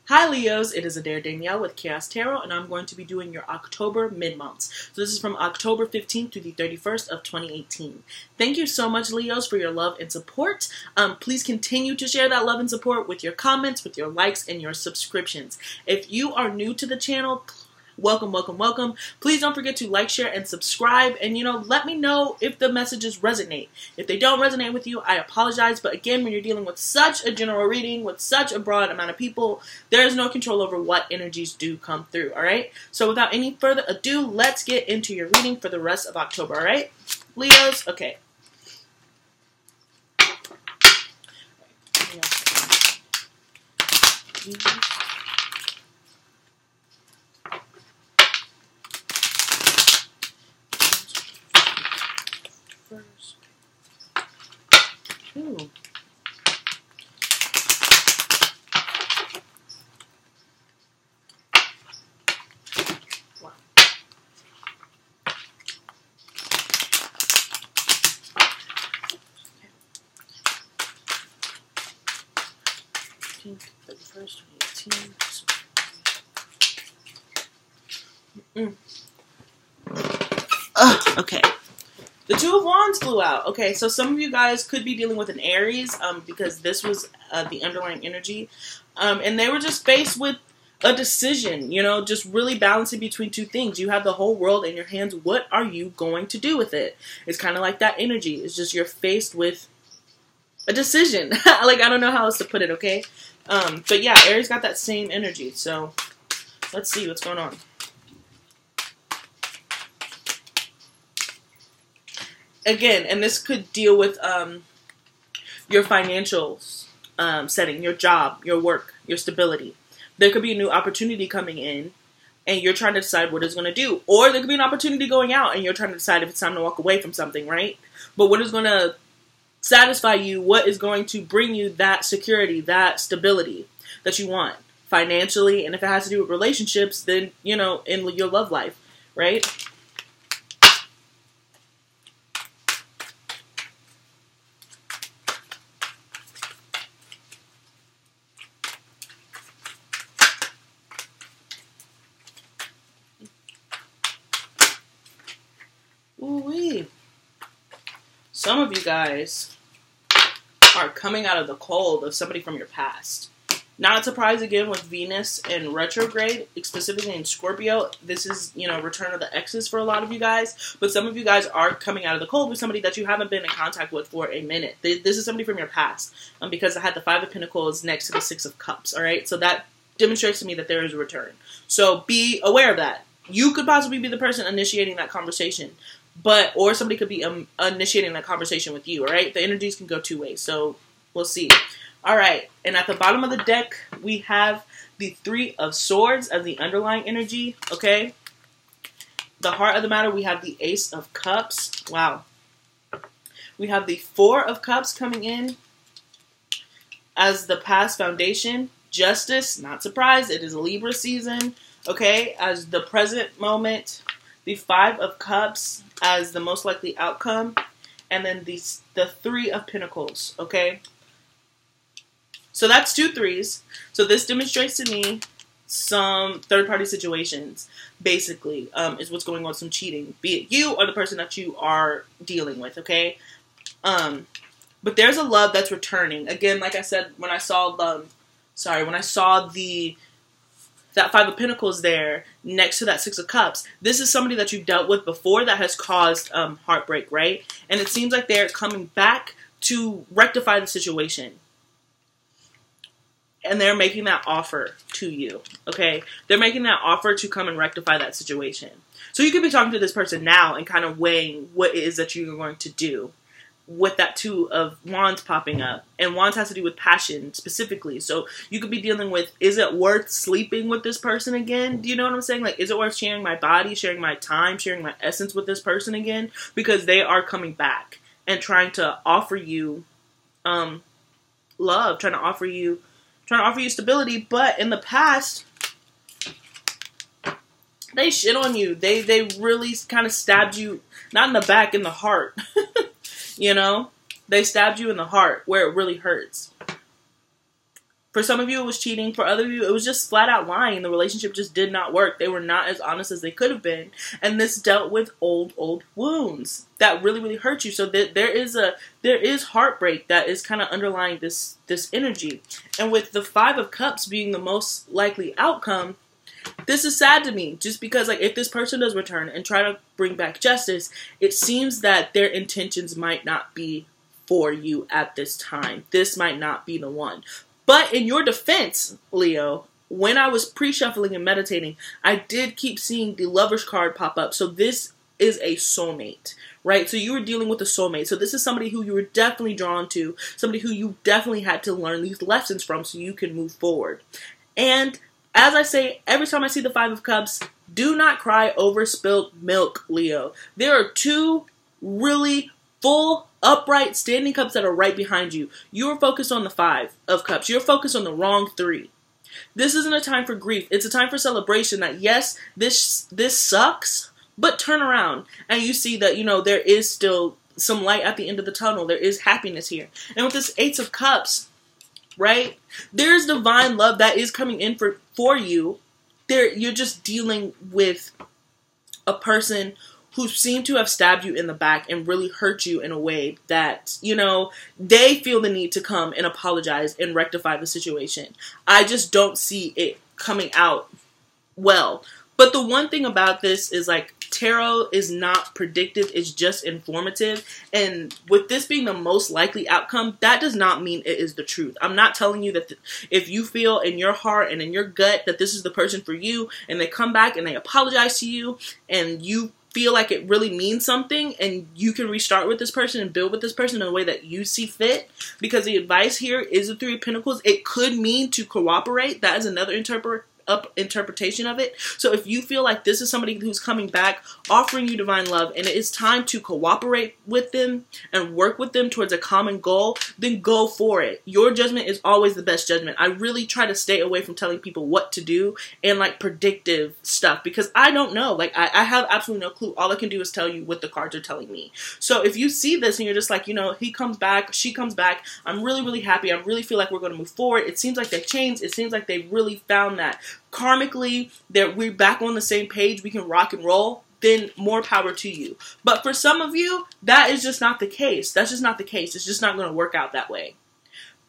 Hi Leos, it is Adair Danielle with Chaos Tarot, and I'm going to be doing your October mid-months. So this is from October 15th to the 31st of 2018. Thank you so much, Leos, for your love and support. Please continue to share that love and support with your comments, with your likes, and your subscriptions. If you are new to the channel, welcome, welcome, welcome. Please don't forget to like, share, and subscribe. And, let me know if the messages resonate. If they don't resonate with you, I apologize. But again, when you're dealing with such a general reading, with such a broad amount of people, there is no control over what energies do come through, all right? So without any further ado, let's get into your reading for the rest of October, all right? Leos, okay. First. Ooh. Wow. Okay. 31st, 2018. Okay. The Two of Wands flew out. Okay, so some of you guys could be dealing with an Aries, because this was the underlying energy. And they were just faced with a decision, just really balancing between two things. You have the whole world in your hands. What are you going to do with it? It's kind of like that energy. It's just you're faced with a decision. Like, I don't know how else to put it, okay? But yeah, Aries got that same energy. So let's see what's going on. Again, and this could deal with your financial setting, your job, your work, your stability. There could be a new opportunity coming in, and you're trying to decide what it's going to do. Or there could be an opportunity going out, and you're trying to decide if it's time to walk away from something, right? But what is going to satisfy you, what is going to bring you that security, that stability that you want financially, and if it has to do with relationships, then, in your love life, right? Ooh-wee. Some of you guys are coming out of the cold of somebody from your past. Not surprised again with Venus in retrograde, specifically in Scorpio. This is, return of the exes for a lot of you guys. But some of you guys are coming out of the cold with somebody that you haven't been in contact with for a minute. This is somebody from your past. Because I had the Five of Pentacles next to the Six of Cups, all right? So that demonstrates to me that there is a return. So be aware of that. You could possibly be the person initiating that conversation. Or somebody could be initiating that conversation with you, all right? The energies can go two ways, so we'll see. All right, and at the bottom of the deck, we have the Three of Swords as the underlying energy, okay? The heart of the matter, we have the Ace of Cups. Wow. We have the Four of Cups coming in as the past foundation. Justice, not surprised, it is Libra season, okay? As the present moment. The Five of Cups as the most likely outcome, and then the Three of Pentacles, okay? So that's 2 threes. So this demonstrates to me some third-party situations, basically, is what's going on, some cheating, be it you or the person that you are dealing with, okay? But there's a love that's returning. Again, like I said, when I saw that Five of Pentacles there next to that Six of Cups, this is somebody that you've dealt with before that has caused heartbreak, right? And it seems like they're coming back to rectify the situation. And they're making that offer to you, okay? They're making that offer to come and rectify that situation. So you could be talking to this person now and kind of weighing what it is that you're going to do with that Two of Wands popping up. And Wands has to do with passion specifically. So you could be dealing with, is it worth sleeping with this person again? Do you know what I'm saying? Like, is it worth sharing my body, sharing my time, sharing my essence with this person again? Because they are coming back and trying to offer you love, trying to offer you stability. But in the past, they shit on you. They really kind of stabbed you, not in the back, in the heart. They stabbed you in the heart where it really hurts. For some of you, it was cheating. For other of you, it was just flat out lying. The relationship just did not work. They were not as honest as they could have been. And this dealt with old wounds that really, really hurt you. So there is heartbreak that is kind of underlying this energy. And with the Five of Cups being the most likely outcome, this is sad to me. Just because, like, if this person does return and try to bring back justice, it seems that their intentions might not be for you at this time. This might not be the one. But in your defense, Leo, when I was pre-shuffling and meditating, I did keep seeing the Lover's card pop up. So this is a soulmate, right? So you were dealing with a soulmate. So this is somebody who you were definitely drawn to, somebody who you definitely had to learn these lessons from so you can move forward. And as I say, every time I see the Five of Cups, do not cry over spilled milk, Leo. There are two really full, upright, standing cups that are right behind you. You are focused on the Five of Cups. You're focused on the wrong three. This isn't a time for grief. It's a time for celebration that, yes, this sucks, but turn around and you see that, you know, there is still some light at the end of the tunnel. There is happiness here. And with this Eight of Cups, right, there's divine love that is coming in for you. You're just dealing with a person who seem to have stabbed you in the back and really hurt you in a way that, you know, they feel the need to come and apologize and rectify the situation. I just don't see it coming out well. But the one thing about this is, like, tarot is not predictive, it's just informative. And with this being the most likely outcome, that does not mean it is the truth. I'm not telling you that if you feel in your heart and in your gut that this is the person for you, and they come back and they apologize to you, and you feel like it really means something, and you can restart with this person and build with this person in a way that you see fit. Because the advice here is the Three of Pentacles. It could mean to cooperate. That is another interpretation of it. So if you feel like this is somebody who's coming back, offering you divine love, and it is time to cooperate with them and work with them towards a common goal, then go for it. Your judgment is always the best judgment. I really try to stay away from telling people what to do and, like, predictive stuff, because I don't know. Like, I have absolutely no clue. All I can do is tell you what the cards are telling me. So if you see this and you're just like, you know, he comes back, she comes back, I'm really, really happy. I really feel like we're going to move forward. It seems like they've changed. It seems like they've really found that karmically that we're back on the same page, we can rock and roll, then more power to you. But for some of you, that is just not the case. That's just not the case. It's just not going to work out that way.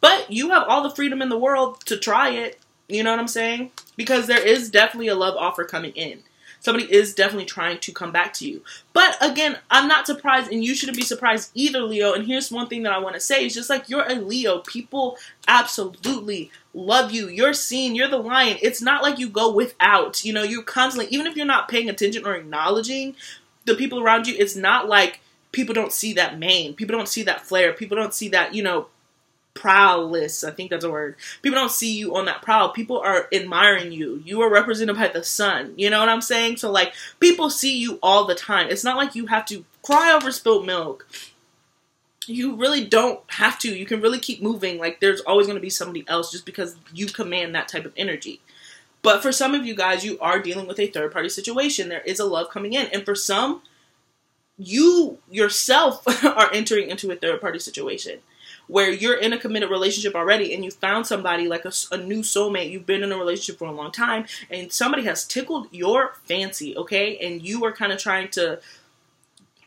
But you have all the freedom in the world to try it. You know what I'm saying? Because there is definitely a love offer coming in. Somebody is definitely trying to come back to you. But again, I'm not surprised, and you shouldn't be surprised either, Leo. And here's one thing that I want to say. It's just like, you're a Leo. People absolutely love you. You're seen. You're the lion. It's not like you go without. You know, you're constantly, even if you're not paying attention or acknowledging the people around you, it's not like people don't see that mane. People don't see that flair. People don't see that, you know, prowess. I think that's a word. People don't see you on that prowl. People are admiring you. You are represented by the sun. You know what I'm saying? So, like, people see you all the time. It's not like you have to cry over spilled milk. You really don't have to. You can really keep moving. Like, there's always going to be somebody else just because you command that type of energy. But for some of you guys, you are dealing with a third-party situation. There is a love coming in. And for some, you yourself are entering into a third-party situation, where you're in a committed relationship already and you found somebody, like a new soulmate. You've been in a relationship for a long time and somebody has tickled your fancy, okay? And you are kind of trying to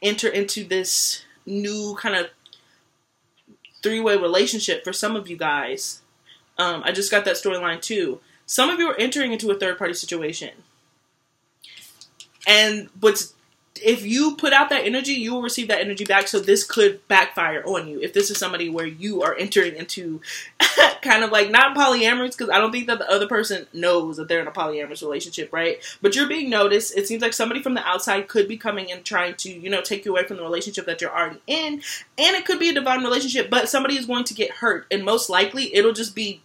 enter into this new kind of three-way relationship for some of you guys. I just got that storyline too. Some of you are entering into a third-party situation. And if you put out that energy, you will receive that energy back. So this could backfire on you. If this is somebody where you are entering into kind of like, not polyamorous, because I don't think that the other person knows that they're in a polyamorous relationship, right? But you're being noticed. It seems like somebody from the outside could be coming and trying to, you know, take you away from the relationship that you're already in. And it could be a divine relationship, but somebody is going to get hurt. And most likely it'll just be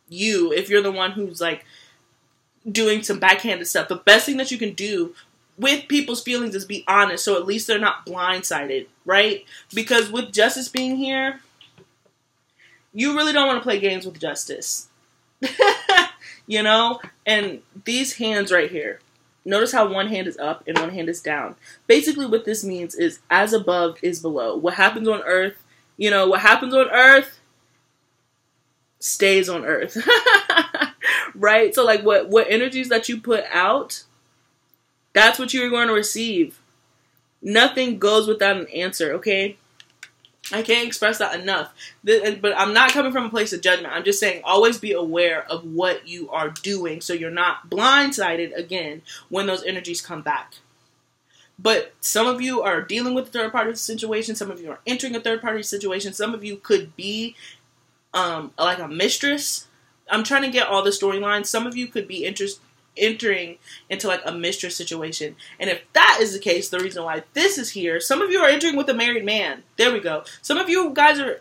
you if you're the one who's like doing some backhanded stuff. The best thing that you can do with people's feelings is be honest, so at least they're not blindsided, right? Because with justice being here, you really don't want to play games with justice. You know? And these hands right here, notice how one hand is up and one hand is down. Basically what this means is as above is below. What happens on earth, you know, what happens on earth stays on Earth. Right? So like what energies that you put out, that's what you're going to receive. Nothing goes without an answer, okay? I can't express that enough. But I'm not coming from a place of judgment. I'm just saying always be aware of what you are doing so you're not blindsided again when those energies come back. But some of you are dealing with a third-party situation. Some of you are entering a third-party situation. Some of you could be like a mistress. I'm trying to get all the storylines. Some of you could be entering into like a mistress situation. And if that is the case, the reason why this is here, some of you are entering with a married man. There we go. Some of you guys are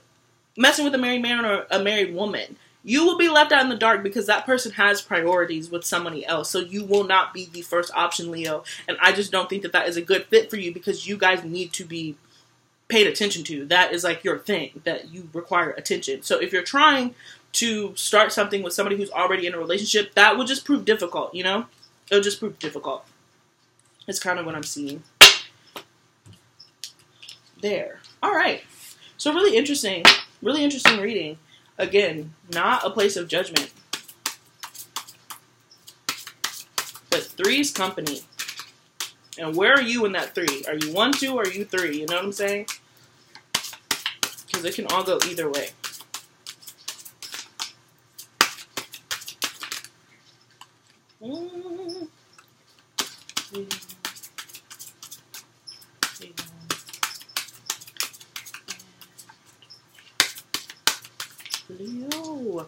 messing with a married man or a married woman. You will be left out in the dark because that person has priorities with somebody else. So you will not be the first option, Leo. And I just don't think that that is a good fit for you because you guys need to be paid attention to. That is like your thing, that you require attention. So if you're trying to start something with somebody who's already in a relationship, that will just prove difficult, you know? It'll just prove difficult. It's kind of what I'm seeing. There. All right. So really interesting reading. Again, not a place of judgment. But 3's company. And where are you in that 3? Are you 1, 2, or are you 3? You know what I'm saying? Because it can all go either way. Leo.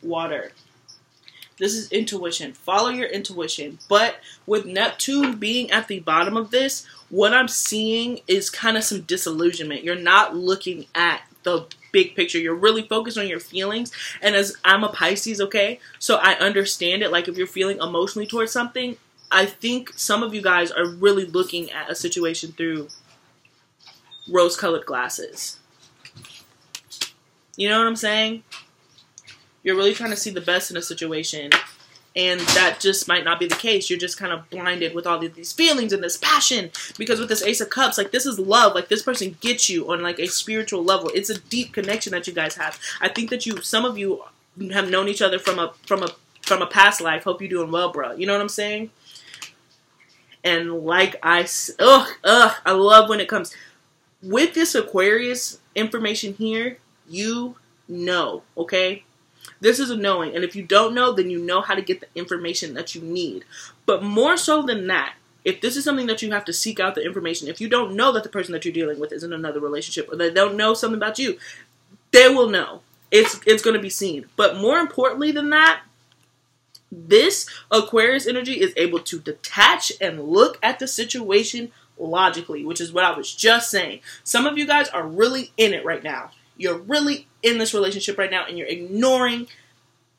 Water. This is intuition. Follow your intuition. But with Neptune being at the bottom of this, what I'm seeing is kind of some disillusionment. You're not looking at the big picture. You're really focused on your feelings. And as I'm a Pisces, okay, so I understand it. Like if you're feeling emotionally towards something, I think some of you guys are really looking at a situation through rose-colored glasses. You know what I'm saying? You're really trying to see the best in a situation, and that just might not be the case. You're just kind of blinded with all of these feelings and this passion, because with this Ace of Cups, like this is love. Like this person gets you on like a spiritual level. It's a deep connection that you guys have. I think that some of you have known each other from a past life. Hope you're doing well, bro. You know what I'm saying? And like I love when it comes with this Aquarius information here. You know, okay? This is a knowing, and if you don't know, then you know how to get the information that you need. But more so than that, if this is something that you have to seek out the information, if you don't know that the person that you're dealing with is in another relationship, or they don't know something about you, they will know. It's going to be seen. But more importantly than that, this Aquarius energy is able to detach and look at the situation logically, which is what I was just saying. Some of you guys are really in it right now. You're really in this relationship right now, and you're ignoring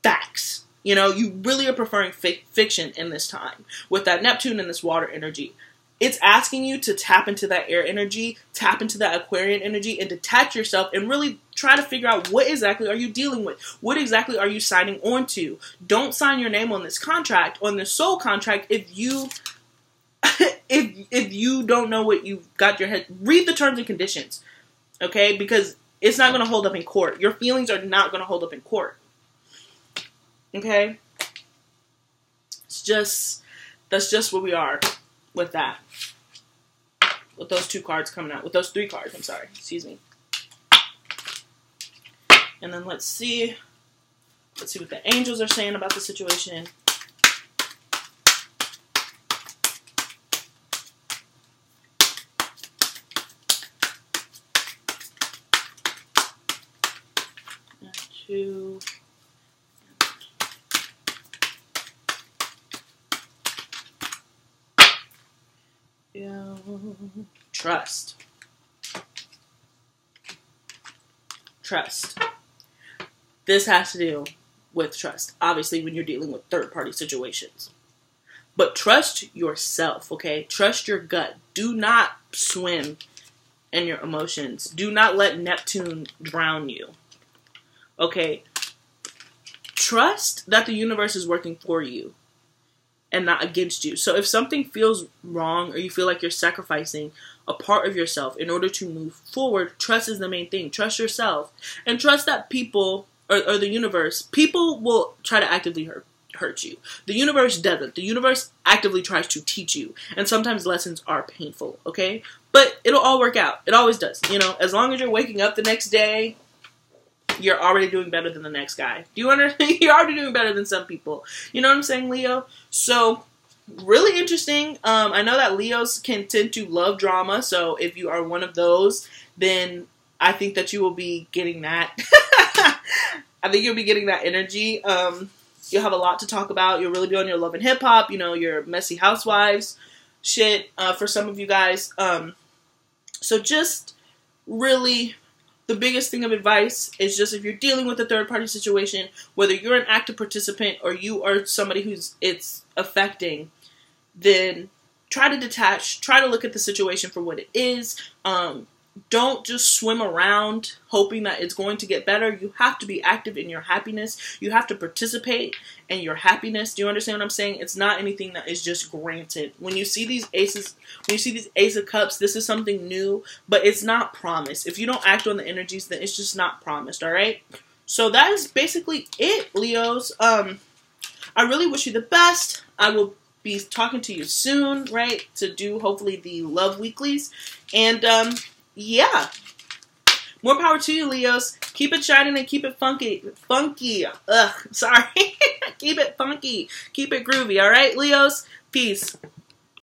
facts. You know, you really are preferring fiction in this time. With that Neptune and this water energy, it's asking you to tap into that air energy, tap into that Aquarian energy, and detach yourself and really try to figure out what exactly are you dealing with? What exactly are you signing on to? Don't sign your name on this contract, on this soul contract, if you if you don't know what you've got your head. Read the terms and conditions, okay? Because it's not going to hold up in court. Your feelings are not going to hold up in court. Okay? That's just where we are with that. With those 2 cards coming out. With those 3 cards, I'm sorry. Excuse me. And then let's see. Let's see what the angels are saying about the situation. Trust. Trust. This has to do with trust. Obviously, when you're dealing with third-party situations. But trust yourself, okay? Trust your gut. Do not swim in your emotions. Do not let Neptune drown you. Okay? Trust that the universe is working for you. and not against you. So if something feels wrong or you feel like you're sacrificing a part of yourself in order to move forward, trust is the main thing. Trust yourself and trust that people or the universe, people will try to actively hurt you. The universe doesn't. The universe actively tries to teach you, and sometimes lessons are painful, okay? But it'll all work out. It always does. You know, as long as you're waking up the next day, you're already doing better than the next guy. Do you understand? You're already doing better than some people. You know what I'm saying, Leo? So, really interesting. I know that Leos can tend to love drama, so if you are one of those, then I think that you will be getting that. I think you'll be getting that energy. You'll have a lot to talk about. You'll really be on your love and hip hop, you know, your messy housewives shit, for some of you guys. So just really, the biggest thing of advice is just if you're dealing with a third party situation, whether you're an active participant or you are somebody who's it's affecting, then try to detach, try to look at the situation for what it is. Don't just swim around hoping that it's going to get better. You have to be active in your happiness. You have to participate in your happiness. Do you understand what I'm saying? It's not anything that is just granted. When you see these aces, when you see these Ace of Cups, this is something new, but it's not promised. If you don't act on the energies, then it's just not promised, all right? So that is basically it, Leos. I really wish you the best. I will be talking to you soon, right, to do hopefully the love weeklies. And yeah, more power to you, Leos. Keep it shining and keep it funky. Sorry. Keep it funky. Keep it groovy, all right, Leos? Peace.